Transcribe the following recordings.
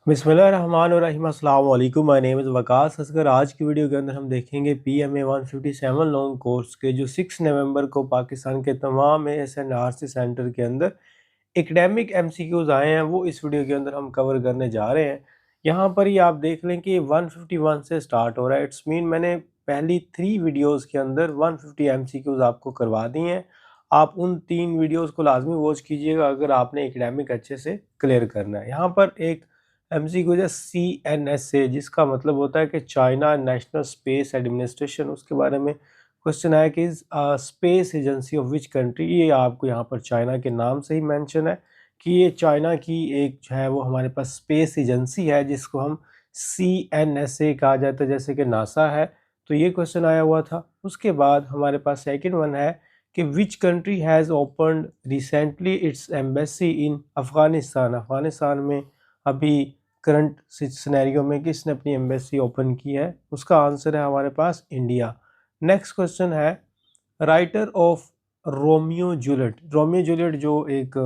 बिस्मिल्लाहिर्रहमानिर्रहीम। अस्सलाम वालेकुम। My name is Waqas Asghar. आज की वीडियो के अंदर हम देखेंगे PMA 157 लॉन्ग कोर्स के जो 6 नवंबर को पाकिस्तान के तमाम ASNRC सेंटर के अंदर एकेडमिक MCQs आए हैं, वो इस वीडियो के अंदर हम कवर करने जा रहे हैं। यहाँ पर ही आप देख लें कि 151 से स्टार्ट हो रहा है। इट्स मीन मैंने पहली 3 वीडियोज़ के अंदर 150 MCQs आपको करवा दी हैं। आप उन 3 वीडियोज़ को लाजमी वॉच कीजिएगा अगर आपने एकेडमिक अच्छे से क्लियर करना है। यहाँ पर एक MCQ है CNSA, जिसका मतलब होता है कि चाइना नेशनल स्पेस एडमिनिस्ट्रेशन। उसके बारे में क्वेश्चन आया कि space agency of which country. ये आपको यहाँ पर चाइना के नाम से ही मेंशन है कि ये चाइना की एक जो है वो हमारे पास स्पेस एजेंसी है, जिसको हम CNSA कहा जाता है, जैसे कि नासा है। तो ये क्वेश्चन आया हुआ था। उसके बाद हमारे पास सेकंड वन है कि which country has opened recently it's embassy in Afghanistan. Afghanistan में अभी करंट सिनेरियो में किसने अपनी एम्बेसी ओपन की है? उसका आंसर है हमारे पास इंडिया। नेक्स्ट क्वेश्चन है writer of Romeo Juliet. Romeo Juliet जो एक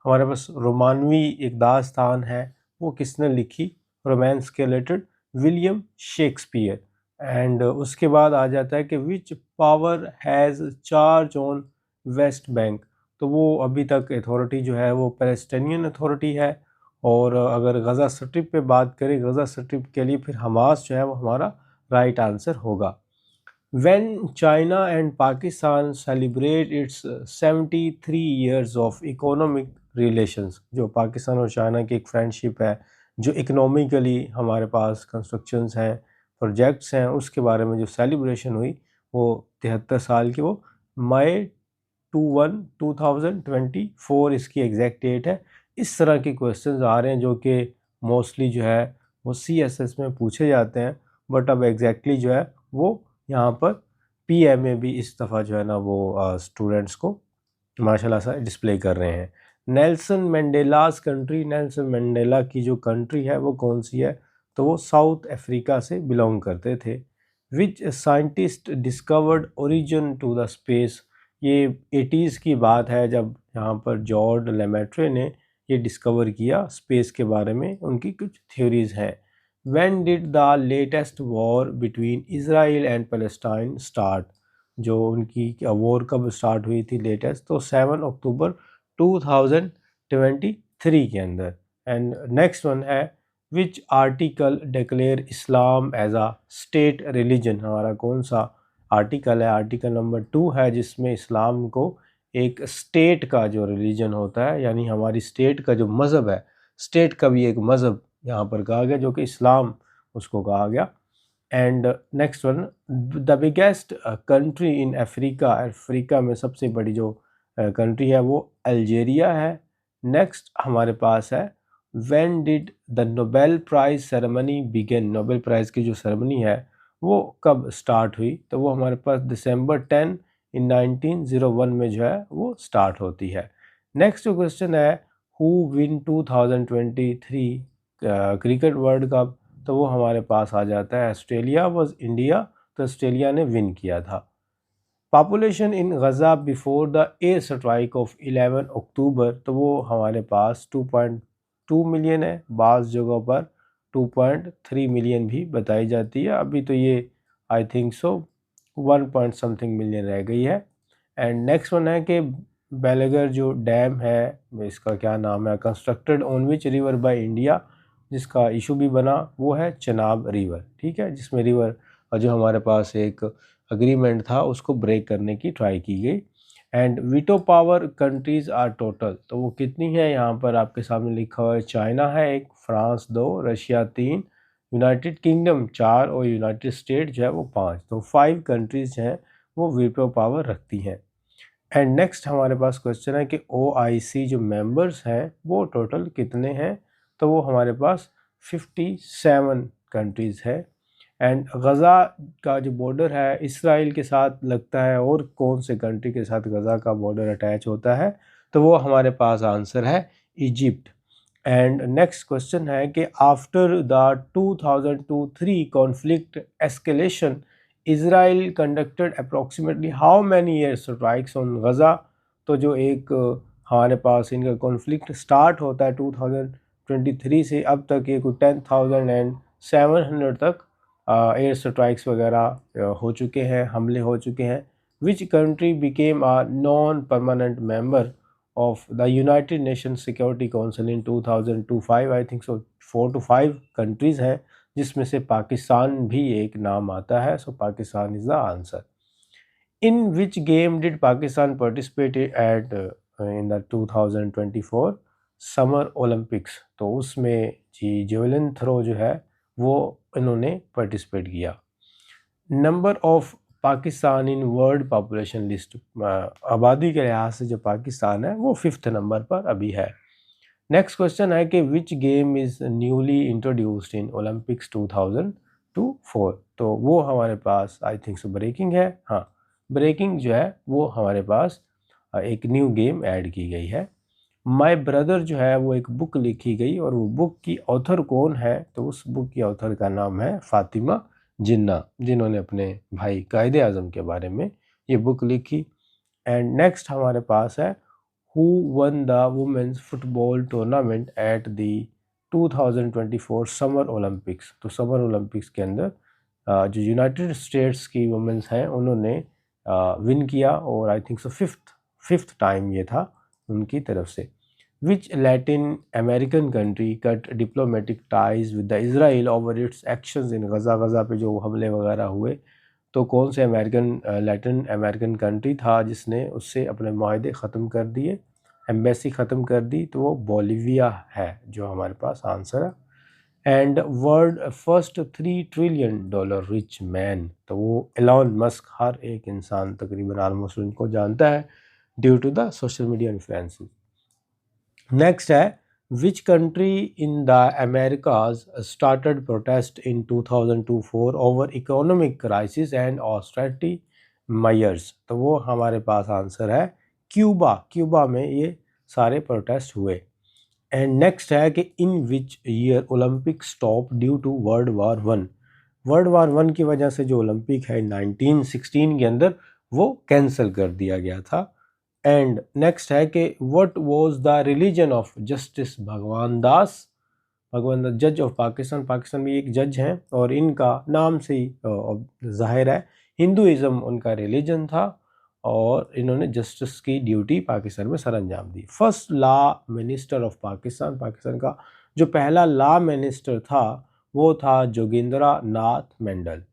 हमारे पास रोमानवी एक दास्तान है, वो किसने लिखी रोमांस के रिलेटेड? William Shakespeare. एंड उसके बाद आ जाता है कि which power has charge on West Bank. तो वो अभी तक अथॉरिटी जो है वो पैलेस्टीनियन अथॉरिटी है। और अगर गज़ा स्ट्रिप पे बात करें, गज़ा स्ट्रिप के लिए फिर हमास जो है वो हमारा राइट आंसर होगा। When China and Pakistan celebrate its 73 years of economic relations, जो पाकिस्तान और चाइना की एक फ्रेंडशिप है, जो इकोनॉमिकली हमारे पास कंस्ट्रक्शंस हैं, प्रोजेक्ट्स हैं, उसके बारे में जो सेलिब्रेशन हुई वो 73 साल की, वो मई 2024 इसकी एग्जैक्ट डेट है। इस तरह के क्वेश्चंस आ रहे हैं जो कि मोस्टली जो है वो CSS में पूछे जाते हैं, बट अब एग्जैक्टली जो है वो यहाँ पर PMA भी इस दफ़ा जो है ना वो स्टूडेंट्स को माशाल्लाह से डिस्प्ले कर रहे हैं। Nelson Mandela's country. Nelson Mandela की जो कंट्री है वो कौन सी है? तो वो साउथ अफ्रीका से बिलोंग करते थे। Which scientist discovered origin to the space. ये 80s की बात है जब यहाँ पर जॉर्ज लेमेट्रे ने ये डिस्कवर किया स्पेस के बारे में। उनकी कुछ थ्योरीज हैं। When did the latest war between Israel and Palestine start? जो उनकी वॉर कब स्टार्ट हुई थी लेटेस्ट? तो 7 अक्टूबर 2023 के अंदर। एंड नेक्स्ट वन है which article declare Islam as a state religion. हमारा कौन सा आर्टिकल है? आर्टिकल नंबर 2 है, जिसमें इस्लाम को एक स्टेट का जो रिलीजन होता है, यानी हमारी स्टेट का जो मज़हब है, स्टेट का भी एक मज़हब यहाँ पर कहा गया जो कि इस्लाम उसको कहा गया। And next one, the biggest country in Africa. Africa में सबसे बड़ी जो कंट्री है वो अल्जेरिया है। नेक्स्ट हमारे पास है when did the Nobel prize ceremony begin. Nobel prize की जो सेरेमनी है वो कब स्टार्ट हुई? तो वो हमारे पास दिसंबर 10 इन 1901 में जो है वो स्टार्ट होती है। नेक्स्ट जो क्वेश्चन है who win 2023 cricket world cup. तो वो हमारे पास आ जाता है ऑस्ट्रेलिया वॉज इंडिया। तो ऑस्ट्रेलिया ने विन किया था। Population in Gaza before the air strike off 11 अक्टूबर। तो वो हमारे पास 2.2 मिलियन है, बाज़ जगहों पर 2.3 मिलियन भी बताई जाती है। अभी तो ये आई थिंक सो 1 पॉइंट समथिंग मिलियन रह गई है। एंड नेक्स्ट वन है कि बेलगर जो डैम है, इसका क्या नाम है, constructed on which river by India. जिसका इशू भी बना वो है चनाब रिवर, ठीक है, जिसमें रिवर जो हमारे पास एक अग्रीमेंट था उसको ब्रेक करने की ट्राई की गई। And veto power countries are total. तो वो कितनी है? यहाँ पर आपके सामने लिखा हुआ है चाइना है एक, फ्रांस 2, रशिया 3, यूनाइटेड किंगडम 4 और यूनाइटेड स्टेट जो है वो 5। तो 5 कंट्रीज़ हैं वो वीटो पावर रखती हैं। एंड नेक्स्ट हमारे पास क्वेश्चन है कि OIC जो मेंबर्स हैं वो टोटल कितने हैं? तो वो हमारे पास 57 कंट्रीज़ है। एंड गज़ा का जो बॉर्डर है इसराइल के साथ लगता है, और कौन से कंट्री के साथ गज़ा का बॉर्डर अटैच होता है? तो वो हमारे पास आंसर है इजिप्ट। एंड नेक्स्ट क्वेश्चन है कि after the 2002-3 conflict escalation Israel conducted approximately how many air strikes on Gaza. तो जो एक हमारे पास इनका कॉन्फ्लिक्ट स्टार्ट होता है 2023 से अब तक ये कुछ 10,700 तक एयर स्ट्राइक्स वगैरह हो चुके हैं, हमले हो चुके हैं। Which country became a non permanent member of the United Nations Security Council in 2005? I think so 4 to 5 countries हैं जिसमें से पाकिस्तान भी एक नाम आता है। So Pakistan is the answer. In which game did Pakistan participate at in the 2024 summer Olympics? तो उसमें जी जेवलिन थ्रो जो है वो इन्होंने पार्टिसिपेट किया। Number of Pakistan in world population list, आबादी के लिहाज से जो पाकिस्तान है वो 5th नंबर पर अभी है। नेक्स्ट क्वेश्चन है कि which game is newly introduced in Olympics 2024? तो वो हमारे पास आई थिंक सो ब्रेकिंग है। हाँ, ब्रेकिंग जो है वो हमारे पास एक न्यू गेम ऐड की गई है। माय ब्रदर जो है वो एक बुक लिखी गई और वो बुक की ऑथर कौन है? तो उस बुक की ऑथर का नाम है फातिमा जिन्ना, जिन्होंने अपने भाई कायदे आज़म के बारे में ये बुक लिखी। एंड नेक्स्ट हमारे पास है who won the women's football tournament at the 2024 summer Olympics? तो समर ओलंपिक्स के अंदर जो यूनाइटेड स्टेट्स की वुमेन्स हैं उन्होंने विन किया और I think so fifth time ये था उनकी तरफ से। Which Latin American country cut diplomatic ties with the Israel over its actions in Gaza पे जो हमले वगैरह हुए? तो कौन से लैटिन अमेरिकन कंट्री था जिसने उससे अपने माहदे ख़त्म कर दिए, एम्बेसी ख़त्म कर दी? तो वो बोलिविया है जो हमारे पास आंसर है। And world first $3 trillion rich man? तो वो एलॉन मस्क, हर एक इंसान तकरीबन ऑलमोस्ट उनको जानता है due to the social media influences. Next है which country in the Americas started protest in 2024 over economic crisis and austerity measures? तो वो हमारे पास आंसर है क्यूबा में ये सारे प्रोटेस्ट हुए। एंड नेक्स्ट है कि in which year Olympic stop due to World War one की वजह से जो ओलंपिक है 1916 के अंदर वो कैंसिल कर दिया गया था। एंड नेक्स्ट है कि what was the religion of justice भगवान दास जज ऑफ पाकिस्तान में एक जज हैं और इनका नाम से ही जाहिर है हिंदुइज्म उनका रिलीजन था और इन्होंने जस्टिस की ड्यूटी पाकिस्तान में सरअंजाम दी। First law minister of Pakistan का जो पहला लॉ मिनिस्टर था वो था जोगिंद्रा नाथ मंडल।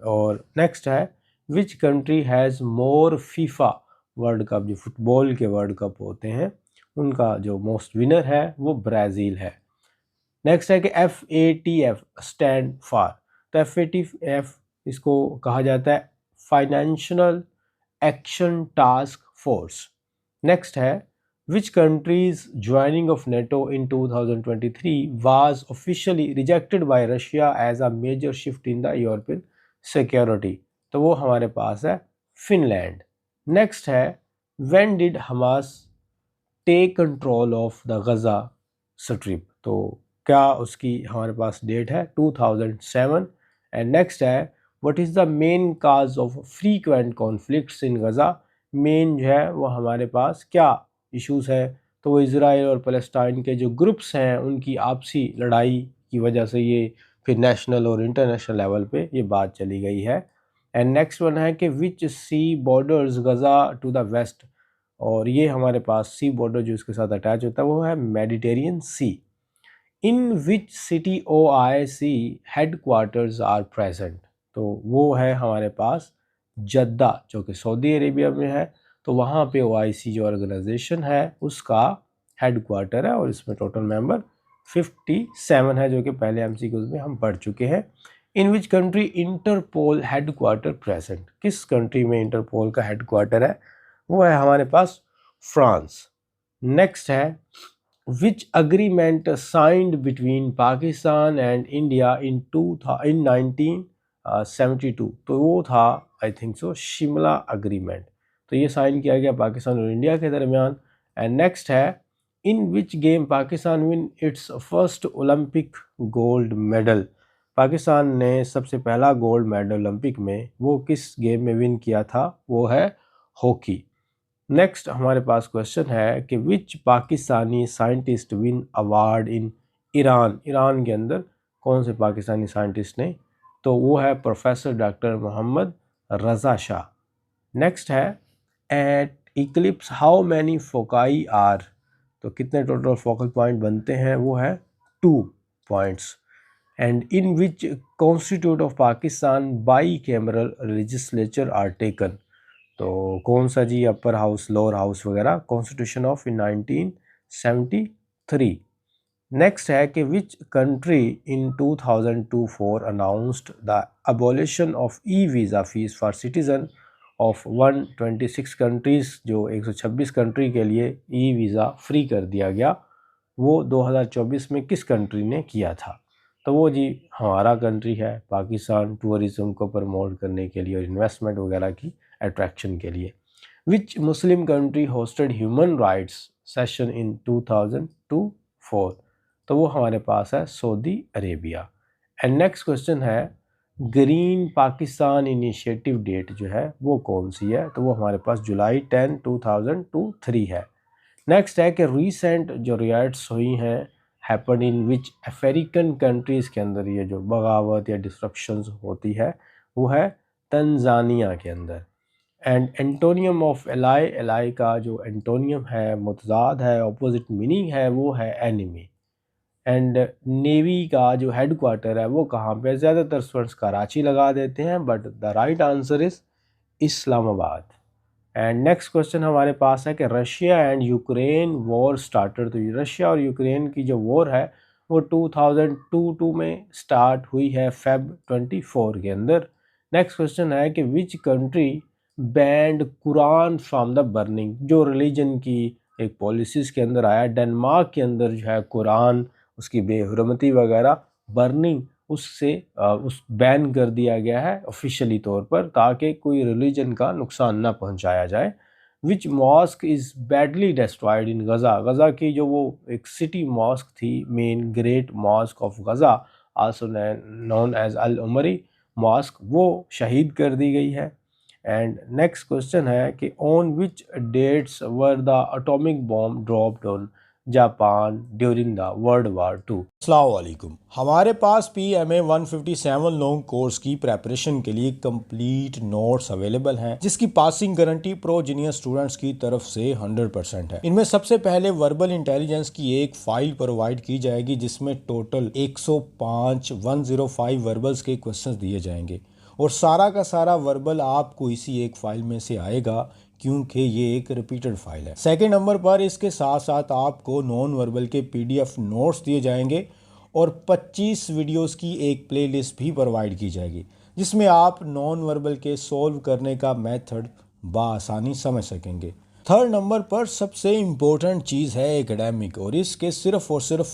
और नेक्स्ट है which country has more FIFA world cup, जो फुटबॉल के वर्ल्ड कप होते हैं उनका जो मोस्ट विनर है वो ब्राज़ील है। नेक्स्ट है कि FATF स्टैंड फॉर? तो FATF इसको कहा जाता है financial action task force. Next है which countries joining of NATO in 2023 was officially rejected by Russia as a major shift in the European security? तो वो हमारे पास है फिनलैंड। नेक्स्ट है when did Hamas take control of the Gaza strip? तो क्या उसकी हमारे पास डेट है 2007। एंड नेक्स्ट है what is the main cause of frequent conflicts in Gaza? Main जो है वो हमारे पास क्या इश्यूज़ है? तो वो इज़राइल और फ़लस्तीन के जो ग्रुप्स हैं उनकी आपसी लड़ाई की वजह से ये फिर नेशनल और इंटरनेशनल लेवल पे ये बात चली गई है। एंड नेक्स्ट वन है कि which sea borders Gaza to the west? और ये हमारे पास सी बॉर्डर जो इसके साथ अटैच होता है वो है Mediterranean sea. In which city OIC headquarters are present? तो वो है हमारे पास जद्दा जो कि सऊदी अरेबिया में है। तो वहाँ पे OIC जो ऑर्गेनाइजेशन है उसका हेडक्वार्टर है और इसमें टोटल मेंबर 57 है जो कि पहले MCQs में हम पढ़ चुके हैं। In which country Interpol headquarter present? किस कंट्री में इंटरपोल का हेडक्वार्टर है? वो है हमारे पास फ्रांस। नेक्स्ट है which agreement signed between Pakistan and India in 1972? तो वो था I think so Shimla agreement. तो ये साइन किया गया पाकिस्तान और इंडिया के दरमियान। एंड नेक्स्ट है in which game Pakistan win its first Olympic gold medal? Pakistan ने सबसे पहला गोल्ड मेडल ओलंपिक में वो किस गेम में विन किया था? वो है हॉकी। नेक्स्ट हमारे पास क्वेश्चन है कि which Pakistani scientist win award in Iran के अंदर कौन से पाकिस्तानी साइंटिस्ट ने, तो वो है professor doctor Mohammad Raza Shah. Next है at eclipse how many foci are, तो कितने टोटल फोकल पॉइंट बनते हैं, वो है 2 points. And in which constitute of Pakistan bicameral legislature are taken, तो कौन सा जी अपर हाउस लोअर हाउस वगैरह कॉन्स्टिट्यूशन ऑफ इन 1973। नेक्स्ट है कि which country in 2024 announced the abolition of e visa fee for citizen of 126 countries, जो 126 country के लिए ई वीज़ा फ्री कर दिया गया, वो 2024 में किस कंट्री ने किया था, तो वो जी हमारा कंट्री है पाकिस्तान, टूरिज़्म को प्रमोट करने के लिए और इन्वेस्टमेंट वगैरह की अट्रैक्शन के लिए। Which Muslim country hosted human rights session in 2024, तो वो हमारे पास है Saudi Arabia. And next question है ग्रीन पाकिस्तान इनिशिएटिव डेट जो है वो कौन सी है, तो वो हमारे पास जुलाई 10, 2023 है। नेक्स्ट है कि रीसेंट जो रियाट्स हुई हैं happen in which African countries के अंदर, ये जो बगावत या डिस्ट्रप्शंस होती है वो है तंजानिया के अंदर। And antonym of ally, ally का जो एंटोनियम है मुतजाद है, अपोजिट मीनिंग है, वो है एनिमी। एंड नेवी का जो हेड क्वार्टर है वो कहाँ पे, ज़्यादातर स्टूडेंट्स कराची लगा देते हैं, but the right answer is Islamabad. And next question हमारे पास है कि Russia and Ukraine war started, तो रशिया और यूक्रेन की जो वॉर है वो 2022 में स्टार्ट हुई है फेब 24 के अंदर। नेक्स्ट क्वेश्चन है कि which country band Quran from the burning, जो रिलीजन की एक पॉलिसीज़ के अंदर आया, डेनमार्क के अंदर जो है कुरान उसकी बेहुरमती वगैरह बर्निंग उससे उस बैन कर दिया गया है ऑफिशियली तौर पर, ताकि कोई रिलीजन का नुकसान ना पहुंचाया जाए। Which mosque is badly destroyed in Gaza, Gaza की जो वो एक सिटी मॉस्क थी main great mosque of Gaza also known as al Omari mosque, वो शहीद कर दी गई है। एंड नेक्स्ट क्वेश्चन है कि on which dates were the atomic bomb dropped on Japan during the world war 2। अस्सलाम वालेकुम। हमारे पास PMA 157 लॉन्ग कोर्स की प्रेपरेशन के लिए कंप्लीट नोट्स अवेलेबल हैं, जिसकी passing guarantee pro junior students की तरफ से 100% है। इनमें सबसे पहले वर्बल इंटेलिजेंस की एक फाइल प्रोवाइड की जाएगी, जिसमें टोटल 105 वर्बल्स के क्वेश्चंस दिए जाएंगे, और सारा का सारा वर्बल आपको इसी एक फाइल में से आएगा, क्योंकि ये एक रिपीटेड फाइल है। सेकेंड नंबर पर इसके साथ साथ आपको नॉन वर्बल के PDF नोट्स दिए जाएंगे, और 25 वीडियोस की एक प्लेलिस्ट भी प्रोवाइड की जाएगी, जिसमें आप नॉन वर्बल के सोल्व करने का मेथड बआसानी समझ सकेंगे। थर्ड नंबर पर सबसे इम्पोर्टेंट चीज़ है एकेडमिक, और इसके सिर्फ और सिर्फ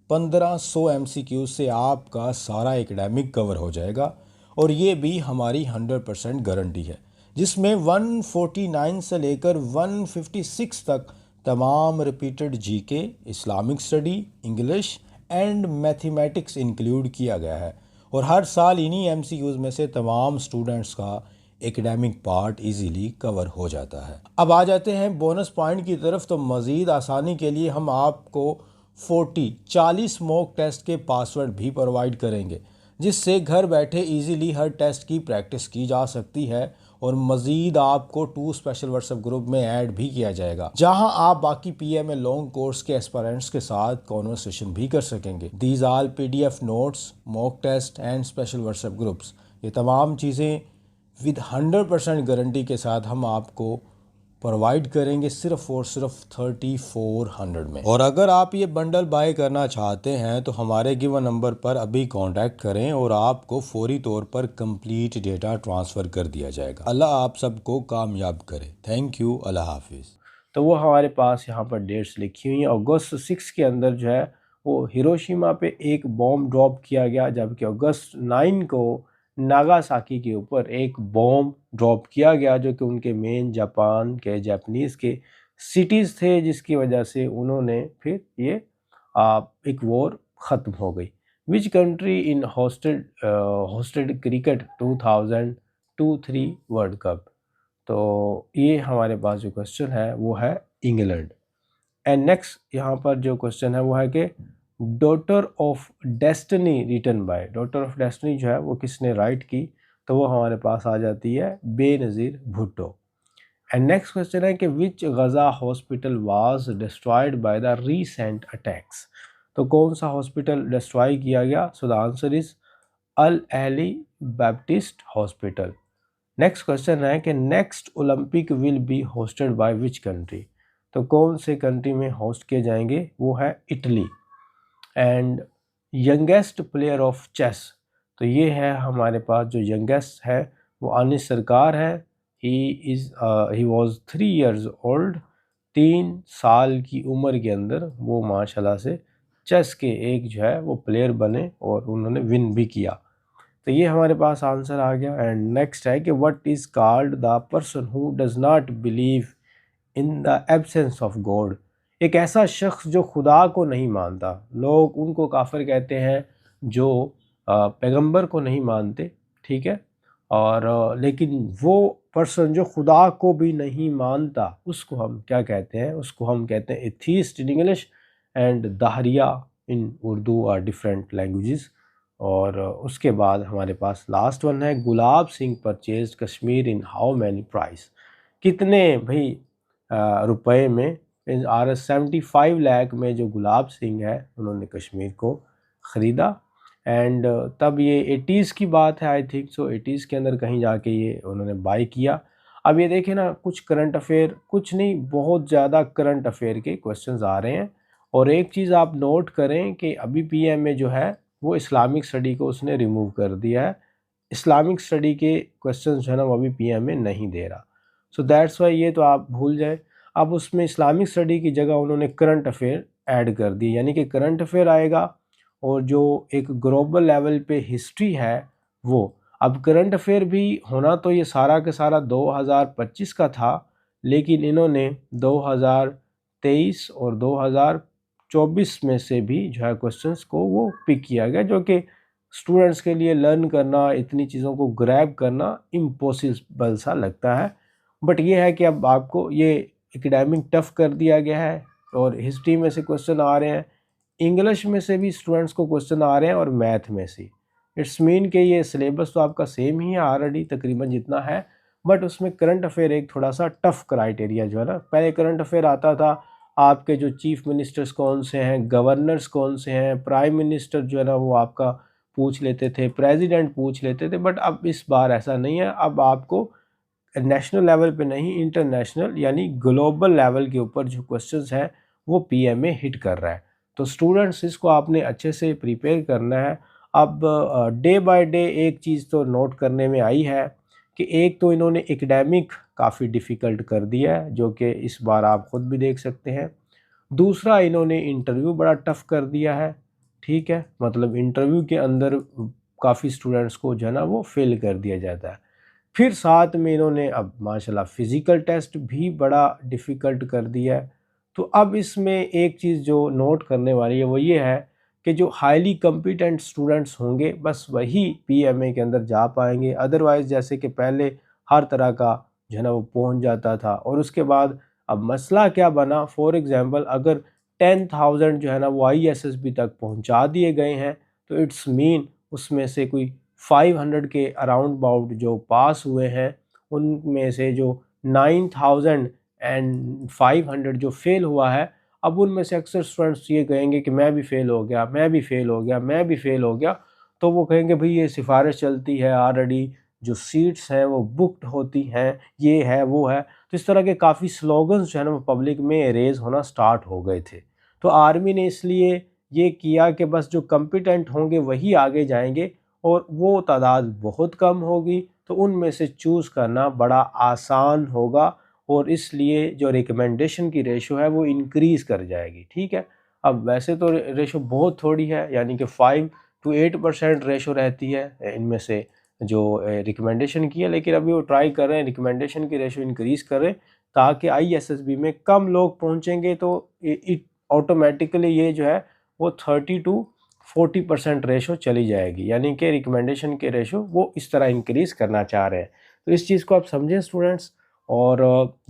1500 MCQ से आपका सारा एकेडमिक कवर हो जाएगा, और ये भी हमारी 100% गारंटी है, जिसमें 149 से लेकर 156 तक तमाम repeated GK, Islamic study, English and mathematics include किया गया है, और हर साल इन्हीं MCQs में से तमाम स्टूडेंट्स का एकेडमिक पार्ट इजीली कवर हो जाता है। अब आ जाते हैं बोनस पॉइंट की तरफ। तो मज़ीद आसानी के लिए हम आपको 40 मॉक टेस्ट के पासवर्ड भी प्रोवाइड करेंगे, जिससे घर बैठे इजीली हर टेस्ट की प्रैक्टिस की जा सकती है, और मज़ीद आपको 2 स्पेशल व्हाट्सएप ग्रुप में ऐड भी किया जाएगा, जहां आप बाकी PMA लॉन्ग कोर्स के एस्पायरेंट्स के साथ कॉन्वर्सेशन भी कर सकेंगे। These all PDF notes, mock test and special WhatsApp groups, ये तमाम चीज़ें विद 100% गारंटी के साथ हम आपको प्रोवाइड करेंगे सिर्फ और सिर्फ 3400 में। और अगर आप ये बंडल बाय करना चाहते हैं तो हमारे गिवन नंबर पर अभी कांटेक्ट करें, और आपको फौरी तौर पर कंप्लीट डेटा ट्रांसफ़र कर दिया जाएगा। अल्लाह आप सबको कामयाब करे। Thank you. अल्लाह हाफिज़। तो वो हमारे पास यहाँ पर डेट्स लिखी हुई हैं। अगस्त 6 के अंदर जो है वो हिरोशिमा पे एक बॉम्ब ड्रॉप किया गया, जबकि अगस्त 9 को नागासाकी के ऊपर एक बॉम्ब ड्रॉप किया गया, जो कि उनके मेन जापान के जापानीज़ के सिटीज़ थे, जिसकी वजह से उन्होंने फिर ये एक वॉर ख़त्म हो गई। विच कंट्री इन होस्टेड क्रिकेट 2023 वर्ल्ड कप, तो ये हमारे पास जो क्वेश्चन है वो है इंग्लैंड। एंड नेक्स्ट यहाँ पर जो क्वेश्चन है वो है कि daughter of destiny written by, daughter of destiny जो है वो किसने राइट की, तो वो हमारे पास आ जाती है Benazir Bhutto. And next question है कि which Gaza hospital was destroyed by the recent attacks, तो कौन सा हॉस्पिटल डिस्ट्रॉय किया गया, so the answer is al Ahli Baptist hospital. Next question है कि next Olympic will be hosted by which country, तो कौन से कंट्री में होस्ट किए जाएंगे, वो है Italy. And youngest player of chess, तो ये है हमारे पास जो यंगेस्ट है वो अनिस सरकार है। ही वॉज 3 years ओल्ड, 3 साल की उम्र के अंदर वो माशाल्लाह से चेस के एक जो है वो प्लेयर बने और उन्होंने विन भी किया। तो ये हमारे पास आंसर आ गया। एंड नेक्स्ट है कि what is called the person who does not believe in the absence of God, एक ऐसा शख्स जो खुदा को नहीं मानता, लोग उनको काफिर कहते हैं जो पैगंबर को नहीं मानते, ठीक है, और लेकिन वो पर्सन जो खुदा को भी नहीं मानता उसको हम क्या कहते हैं, उसको हम कहते हैं एथीस्ट इन इंग्लिश एंड दाहरिया इन उर्दू और डिफरेंट लैंग्वेजेस। और उसके बाद हमारे पास लास्ट वन है Gulab Singh purchase Kashmir in how many price, कितने भाई रुपए में, आर 75 लाख में जो गुलाब सिंह है उन्होंने कश्मीर को ख़रीदा। एंड तब ये 80s की बात है, आई थिंक सो 80s के अंदर कहीं जाके ये उन्होंने बाई किया। अब ये देखें ना, कुछ करंट अफेयर, कुछ नहीं बहुत ज़्यादा करंट अफेयर के क्वेश्चंस आ रहे हैं। और एक चीज़ आप नोट करें कि अभी पीएम में जो है वो इस्लामिक स्टडी को उसने रिमूव कर दिया है, इस्लामिक स्टडी के क्वेश्चन जो है ना वो अभी पीएम में नहीं दे रहा। सो दैट्स वाई ये तो आप भूल जाए। अब उसमें इस्लामिक स्टडी की जगह उन्होंने करंट अफेयर ऐड कर दी, यानी कि करंट अफेयर आएगा और जो एक ग्लोबल लेवल पे हिस्ट्री है वो। अब करंट अफेयर भी होना तो ये सारा के सारा 2025 का था, लेकिन इन्होंने 2023 और 2024 में से भी जो है क्वेश्चंस को वो पिक किया गया, जो कि स्टूडेंट्स के लिए लर्न करना, इतनी चीज़ों को ग्रैब करना इम्पॉसिबल सा लगता है। बट ये है कि अब आपको ये एकेडमिक टफ कर दिया गया है और हिस्ट्री में से क्वेश्चन आ रहे हैं, इंग्लिश में से भी स्टूडेंट्स को क्वेश्चन आ रहे हैं और मैथ में से। इट्स मीन कि ये सिलेबस तो आपका सेम ही है ऑलरेडी तकरीबन जितना है, बट उसमें करंट अफेयर एक थोड़ा सा टफ क्राइटेरिया जो है ना, पहले करंट अफेयर आता था आपके जो चीफ मिनिस्टर्स कौन से हैं, गवर्नर्स कौन से हैं, प्राइम मिनिस्टर जो है ना वो आपका पूछ लेते थे, प्रेसिडेंट पूछ लेते थे। बट अब इस बार ऐसा नहीं है, अब आपको नेशनल लेवल पे नहीं, इंटरनेशनल यानी ग्लोबल लेवल के ऊपर जो क्वेश्चंस हैं वो पीएम में हिट कर रहा है। तो स्टूडेंट्स इसको आपने अच्छे से प्रिपेयर करना है। अब डे बाय डे एक चीज़ तो नोट करने में आई है कि एक तो इन्होंने एकेडमिक काफ़ी डिफ़िकल्ट कर दिया है, जो कि इस बार आप ख़ुद भी देख सकते हैं। दूसरा, इन्होंने इंटरव्यू बड़ा टफ़ कर दिया है, ठीक है, मतलब इंटरव्यू के अंदर काफ़ी स्टूडेंट्स को जो है ना वो फेल कर दिया जाता है। फिर साथ में इन्होंने अब माशाल्लाह फ़िज़िकल टेस्ट भी बड़ा डिफ़िकल्ट कर दिया है। तो अब इसमें एक चीज़ जो नोट करने वाली है वो ये है कि जो हाईली कॉम्पिटेंट स्टूडेंट्स होंगे बस वही पीएमए के अंदर जा पाएंगे, अदरवाइज़ जैसे कि पहले हर तरह का जो है ना वो पहुंच जाता था। और उसके बाद अब मसला क्या बना, फॉर एग्ज़ाम्पल अगर 10,000 जो है ना वो आईएसएसबी तक पहुंचा दिए गए हैं, तो इट्स मीन उसमें से कोई 500 के अराउंड अबाउट जो पास हुए हैं, उनमें से जो 9,500 जो फेल हुआ है, अब उनमें से अक्सर स्टूडेंट्स ये कहेंगे कि मैं भी फेल हो गया, मैं भी फेल हो गया, मैं भी फेल हो गया। तो वो कहेंगे भाई ये सिफारिश चलती है ऑलरेडी, जो सीट्स हैं वो बुकड होती हैं, ये है वो है। तो इस तरह के काफ़ी स्लोगन्स जो है ना वो पब्लिक में रेज होना स्टार्ट हो गए थे। तो आर्मी ने इसलिए ये किया कि बस जो कॉम्पिटेंट होंगे वही आगे जाएंगे और वो तादाद बहुत कम होगी, तो उनमें से चूज़ करना बड़ा आसान होगा और इसलिए जो रिकमेंडेशन की रेशो है वो इंक्रीज़ कर जाएगी, ठीक है। अब वैसे तो रेशो बहुत थोड़ी है, यानी कि 5 to 8% रेशो रहती है इनमें से जो रिकमेंडेशन की है, लेकिन अभी वो ट्राई कर रहे हैं रिकमेंडेशन की रेशो इंक्रीज़ करें ताकि आईएसएसबी में कम लोग पहुंचेंगे, तो इट ऑटोमेटिकली ये जो है वो 30 to 40% रेशो चली जाएगी, यानी कि रिकमेंडेशन के रेशो वो इस तरह इंक्रीज़ करना चाह रहे हैं। तो इस चीज़ को आप समझें स्टूडेंट्स। और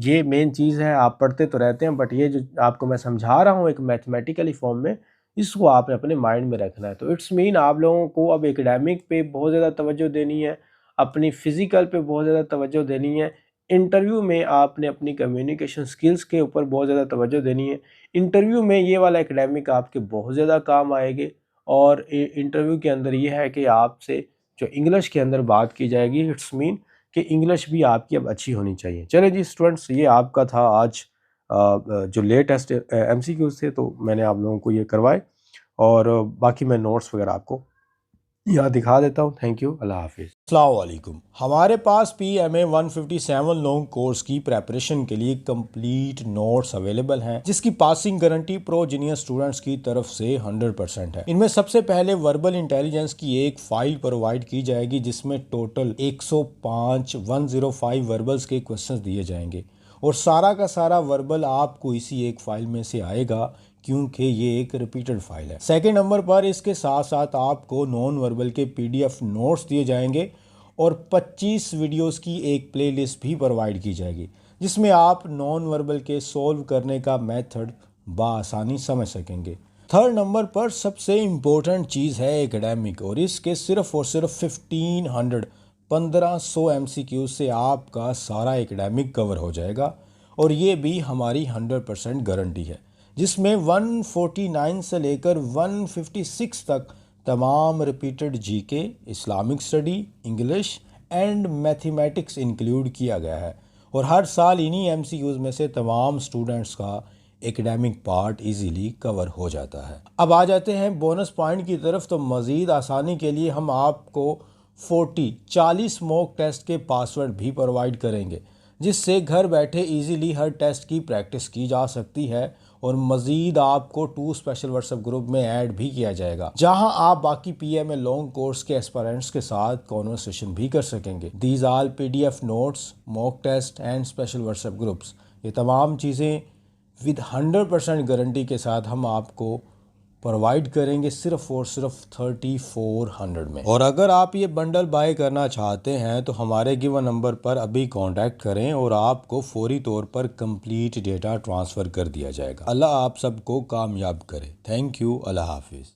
ये मेन चीज़ है, आप पढ़ते तो रहते हैं बट ये जो आपको मैं समझा रहा हूँ एक मैथमेटिकली फॉर्म में, इसको आपने अपने माइंड में रखना है। तो इट्स मीन आप लोगों को अब एकेडमिक पे बहुत ज़्यादा तवज्जो देनी है, अपनी फ़िज़िकल पे बहुत ज़्यादा तवज्जो देनी है, इंटरव्यू में आपने अपनी कम्युनिकेशन स्किल्स के ऊपर बहुत ज़्यादा तवज्जो देनी है। इंटरव्यू में ये वाला एकेडमिक आपके बहुत ज़्यादा काम आएंगे और इंटरव्यू के अंदर ये है कि आपसे जो इंग्लिश के अंदर बात की जाएगी, इट्स मीन कि इंग्लिश भी आपकी अब अच्छी होनी चाहिए। चलिए जी स्टूडेंट्स, ये आपका था आज जो लेटेस्ट एमसीक्यूज थे, तो मैंने आप लोगों को ये करवाए और बाकी मैं नोट्स वगैरह आपको यहाँ दिखा देता हूँ। थैंक यू, अल्लाह हाफिज़। अस्सलाम वालेकुम। हमारे पास PMA 157 लॉन्ग कोर्स की प्रेपरेशन के लिए कंप्लीट नोट्स अवेलेबल हैं, जिसकी passing guarantee pro junior students की तरफ से 100% है। इनमें सबसे पहले वर्बल इंटेलिजेंस की एक फाइल प्रोवाइड की जाएगी, जिसमें टोटल 105 वर्बल्स के क्वेश्चंस दिए जाएंगे और सारा का सारा वर्बल आपको इसी एक फाइल में से आएगा, क्योंकि ये एक रिपीटेड फाइल है। सेकेंड नंबर पर इसके साथ साथ आपको नॉन वर्बल के PDF नोट्स दिए जाएंगे और 25 वीडियोस की एक प्लेलिस्ट भी प्रोवाइड की जाएगी, जिसमें आप नॉन वर्बल के सॉल्व करने का मेथड बआसानी समझ सकेंगे। थर्ड नंबर पर सबसे इम्पोर्टेंट चीज़ है एकेडमिक, और इसके सिर्फ और सिर्फ 1500 MCQ से आपका सारा एकेडमिक कवर हो जाएगा, और ये भी हमारी 100% गारंटी है, जिसमें 149 से लेकर 156 तक तमाम repeated GK, Islamic study, English and mathematics include किया गया है। और हर साल इन्हीं MCQs में से तमाम स्टूडेंट्स का एकेडमिक पार्ट इजीली कवर हो जाता है। अब आ जाते हैं बोनस पॉइंट की तरफ। तो मज़ीद आसानी के लिए हम आपको 40 मॉक टेस्ट के पासवर्ड भी प्रोवाइड करेंगे, जिससे घर बैठे इजीली हर टेस्ट की प्रैक्टिस की जा सकती है। और मज़ीद आपको 2 स्पेशल व्हाट्सएप ग्रुप में ऐड भी किया जाएगा, जहां आप बाकी PMA लॉन्ग कोर्स के एस्पायरेंट्स के साथ कॉन्वर्सेशन भी कर सकेंगे। These all PDF notes, mock test and special WhatsApp groups, ये तमाम चीज़ें विद 100% गारंटी के साथ हम आपको प्रोवाइड करेंगे सिर्फ और सिर्फ 3400 में। और अगर आप ये बंडल बाय करना चाहते हैं तो हमारे गिवन नंबर पर अभी कांटेक्ट करें और आपको फौरी तौर पर कंप्लीट डेटा ट्रांसफ़र कर दिया जाएगा। अल्लाह आप सबको कामयाब करे। थैंक यू, अल्लाह हाफिज़।